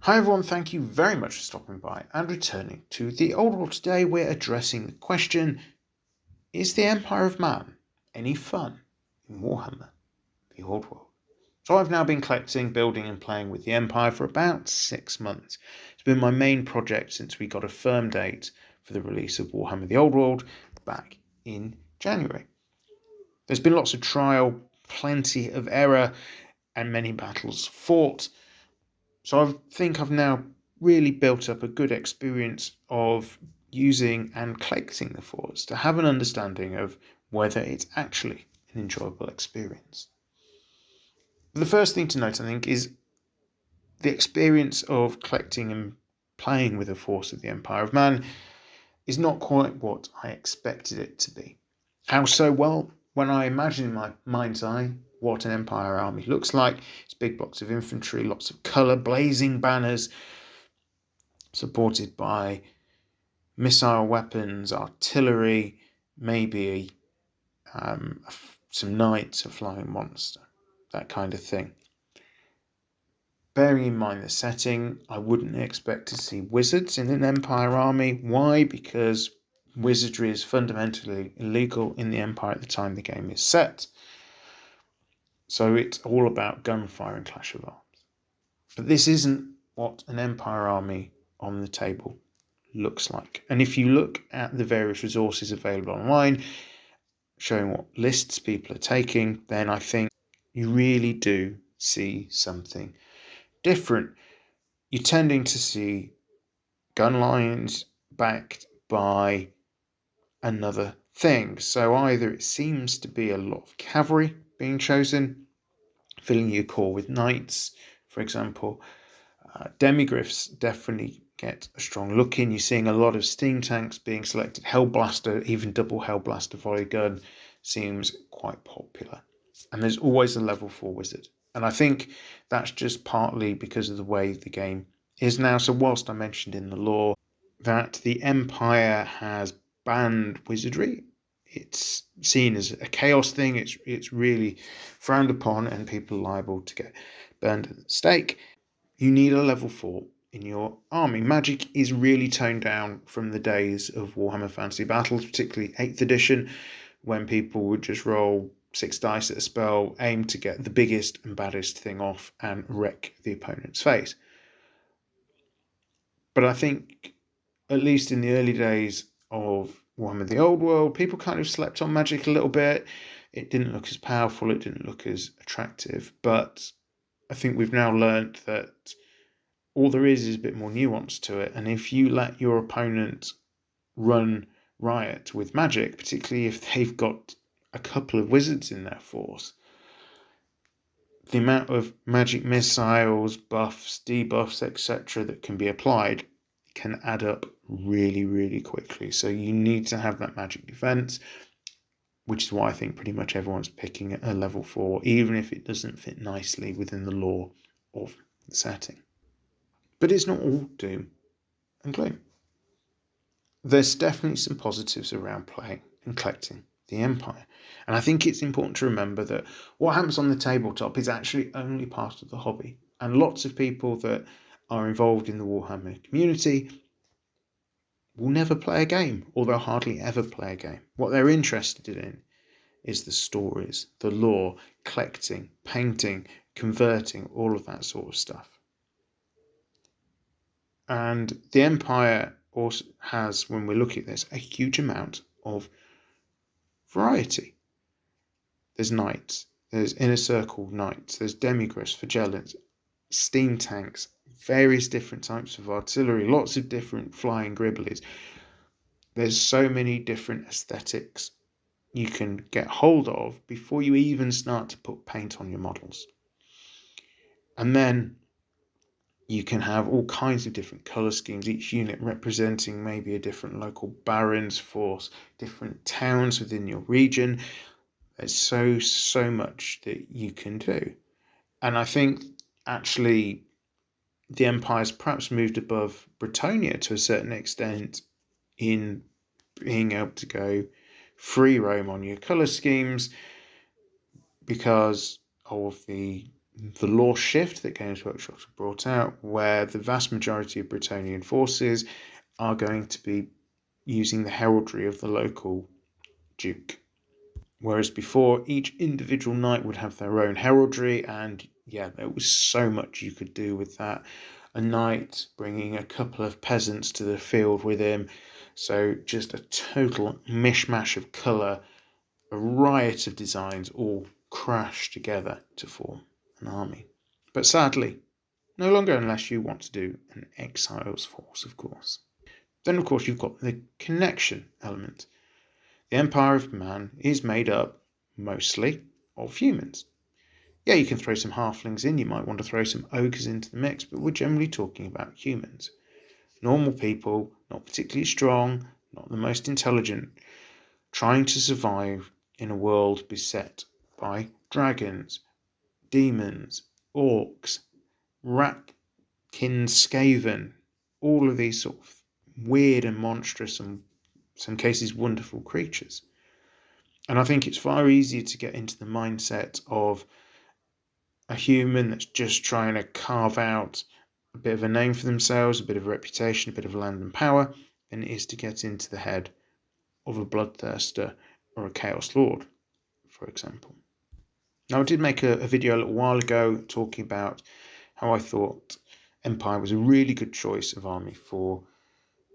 Hi everyone, thank you very much for stopping by and returning to The Old World. Today we're addressing the question, is the Empire of Man any fun in Warhammer The Old World? So I've now been collecting, building and playing with the Empire for about 6 months. It's been my main project since we got a firm date for the release of Warhammer The Old World back in January. There's been lots of trial, plenty of error and many battles fought. So I think I've now really built up a good experience of using and collecting the forts to have an understanding of whether it's actually an enjoyable experience. The first thing to note, I think, is the experience of collecting and playing with a force of the Empire of Man is not quite what I expected it to be. How so? Well, when I imagine in my mind's eye what an Empire army looks like, it's big blocks of infantry, lots of colour, blazing banners, supported by missile weapons, artillery, maybe some knights, a flying monster, that kind of thing. Bearing in mind the setting, I wouldn't expect to see wizards in an Empire army. Why? Because wizardry is fundamentally illegal in the Empire at the time the game is set. So it's all about gunfire and clash of arms. But this isn't what an Empire army on the table looks like. And if you look at the various resources available online, showing what lists people are taking, then I think you really do see something different. You're tending to see gun lines backed by another thing. So either it seems to be a lot of cavalry being chosen, filling your core with knights, for example. Demigryphs definitely get a strong look in. You're seeing a lot of steam tanks being selected. Hellblaster, even double Hellblaster volley gun, seems quite popular. And there's always a level 4 wizard. And I think that's just partly because of the way the game is now. So whilst I mentioned in the lore that the Empire has banned wizardry, it's seen as a chaos thing. It's really frowned upon and people are liable to get burned at the stake. You need a level 4 in your army. Magic is really toned down from the days of Warhammer Fantasy Battles, particularly 8th edition, when people would just roll 6 dice at a spell, aim to get the biggest and baddest thing off and wreck the opponent's face. But I think, at least in the early days of Warhammer The Old World, people kind of slept on magic a little bit. It didn't look as powerful, it didn't look as attractive, but I think we've now learned that all there is a bit more nuance to it. And if you let your opponent run riot with magic, particularly if they've got a couple of wizards in their force, the amount of magic missiles, buffs, debuffs, etc. that can be applied can add up really, really quickly. So you need to have that magic defense, which is why I think pretty much everyone's picking a level 4, even if it doesn't fit nicely within the lore of the setting. But it's not all doom and gloom. There's definitely some positives around playing and collecting the Empire. And I think it's important to remember that what happens on the tabletop is actually only part of the hobby. And lots of people that are involved in the Warhammer community will never play a game, or they'll hardly ever play a game. What they're interested in is the stories, the lore, collecting, painting, converting, all of that sort of stuff. And the Empire also has, when we look at this, a huge amount of variety. There's knights, there's inner circle knights, there's demigryphs, flagellants, steam tanks, various different types of artillery, lots of different flying gribblies. There's so many different aesthetics you can get hold of before you even start to put paint on your models. And then you can have all kinds of different colour schemes, each unit representing maybe a different local baron's force, different towns within your region. There's so much that you can do. And I think actually the Empire's perhaps moved above Britannia to a certain extent in being able to go free roam on your colour schemes because of the the lore shift that Games Workshop have brought out, where the vast majority of Bretonnian forces are going to be using the heraldry of the local duke. Whereas before, each individual knight would have their own heraldry, and yeah, there was so much you could do with that. A knight bringing a couple of peasants to the field with him, so just a total mishmash of colour, a riot of designs all crashed together to form an army. But sadly, no longer unless you want to do an exiles force, of course. Then, of course, you've got the connection element. The Empire of Man is made up mostly of humans. Yeah, you can throw some halflings in, you might want to throw some ogres into the mix, but we're generally talking about humans. Normal people, not particularly strong, not the most intelligent, trying to survive in a world beset by dragons, demons, orcs, ratkin skaven, all of these sort of weird and monstrous and in some cases wonderful creatures. And I think it's far easier to get into the mindset of a human that's just trying to carve out a bit of a name for themselves, a bit of a reputation, a bit of land and power, than it is to get into the head of a bloodthirster or a chaos lord, for example. Now, I did make a video a little while ago talking about how I thought Empire was a really good choice of army for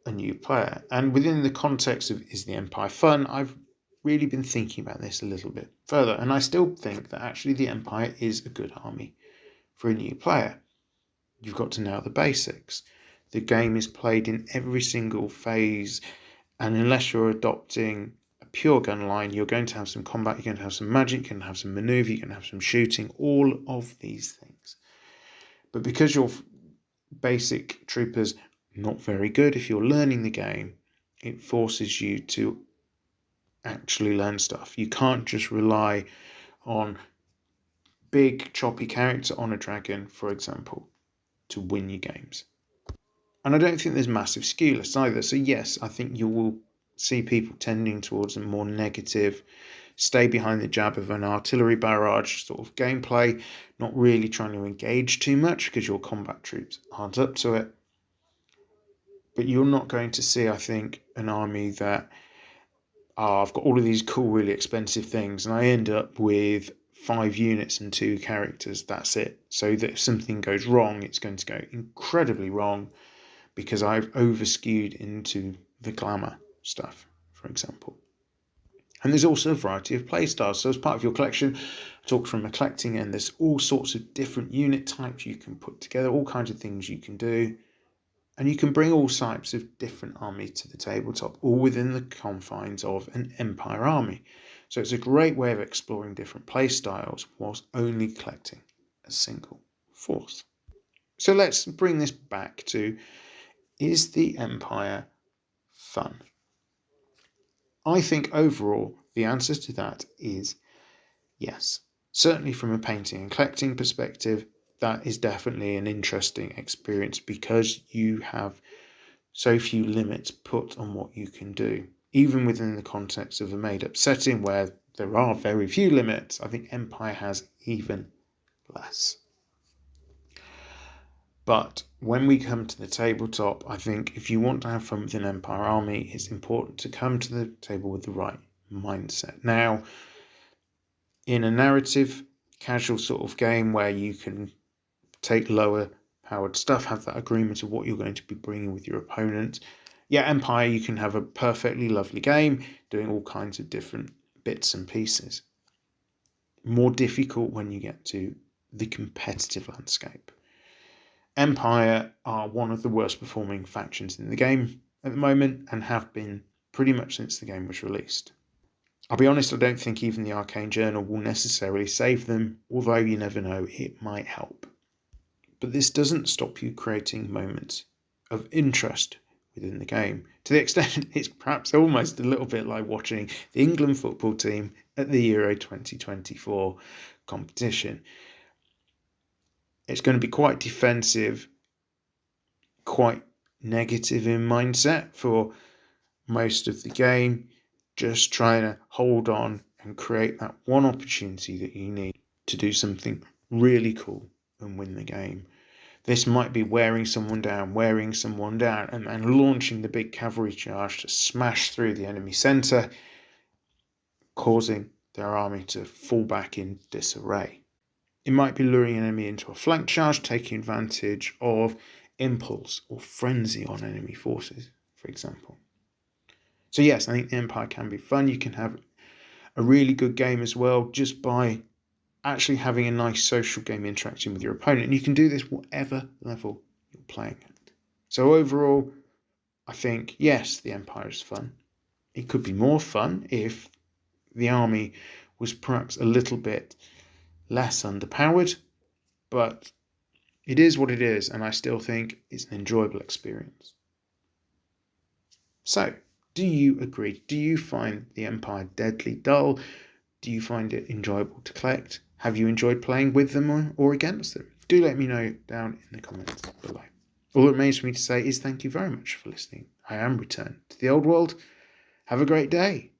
a new player. And within the context of is the Empire fun, I've really been thinking about this a little bit further. And I still think that actually the Empire is a good army for a new player. You've got to know the basics. The game is played in every single phase. And unless you're adopting a pure gun line, you're going to have some combat, you're going to have some magic, you're going to have some maneuver, you're going to have some shooting, all of these things. But because your basic troopers not very good, if you're learning the game, it forces you to actually learn stuff. You can't just rely on big choppy character on a dragon, for example, to win your games. And I don't think there's massive skew lists either. So yes, I think you will see people tending towards a more negative, stay behind the jab of an artillery barrage sort of gameplay, not really trying to engage too much because your combat troops aren't up to it. But you're not going to see, I think, an army that, I've got all of these cool, really expensive things, and I end up with 5 units and 2 characters. That's it. So that if something goes wrong, it's going to go incredibly wrong because I've over-skewed into the glamour stuff, for example. And there's also a variety of playstyles. So as part of your collection, I talked from a collecting end, there's all sorts of different unit types you can put together, all kinds of things you can do. And you can bring all types of different armies to the tabletop, all within the confines of an Empire army. So it's a great way of exploring different play styles whilst only collecting a single force. So let's bring this back to, is the Empire fun? I think overall the answer to that is yes. Certainly from a painting and collecting perspective, that is definitely an interesting experience because you have so few limits put on what you can do. Even within the context of a made-up setting where there are very few limits, I think Empire has even less. But when we come to the tabletop, I think if you want to have fun with an Empire army, it's important to come to the table with the right mindset. Now, in a narrative, casual sort of game where you can take lower powered stuff, have that agreement of what you're going to be bringing with your opponent. Yeah, Empire, you can have a perfectly lovely game doing all kinds of different bits and pieces. More difficult when you get to the competitive landscape. Empire are one of the worst performing factions in the game at the moment and have been pretty much since the game was released. I'll be honest, I don't think even the Arcane Journal will necessarily save them, although you never know, it might help. But this doesn't stop you creating moments of interest within the game, to the extent it's perhaps almost a little bit like watching the England football team at the Euro 2024 competition. It's going to be quite defensive, quite negative in mindset for most of the game, just trying to hold on and create that one opportunity that you need to do something really cool and win the game. This might be wearing someone down, and launching the big cavalry charge to smash through the enemy centre, causing their army to fall back in disarray. It might be luring an enemy into a flank charge, taking advantage of impulse or frenzy on enemy forces, for example. So yes, I think the Empire can be fun. You can have a really good game as well just by actually having a nice social game interacting with your opponent. And you can do this whatever level you're playing at. So overall, I think, yes, the Empire is fun. It could be more fun if the army was perhaps a little bit less underpowered, but it is what it is, and I still think it's an enjoyable experience. So, do you agree? Do you find the Empire deadly dull? Do you find it enjoyable to collect? Have you enjoyed playing with them or against them? Do let me know down in the comments below. All that remains for me to say is thank you very much for listening. I am returned to the old world. Have a great day.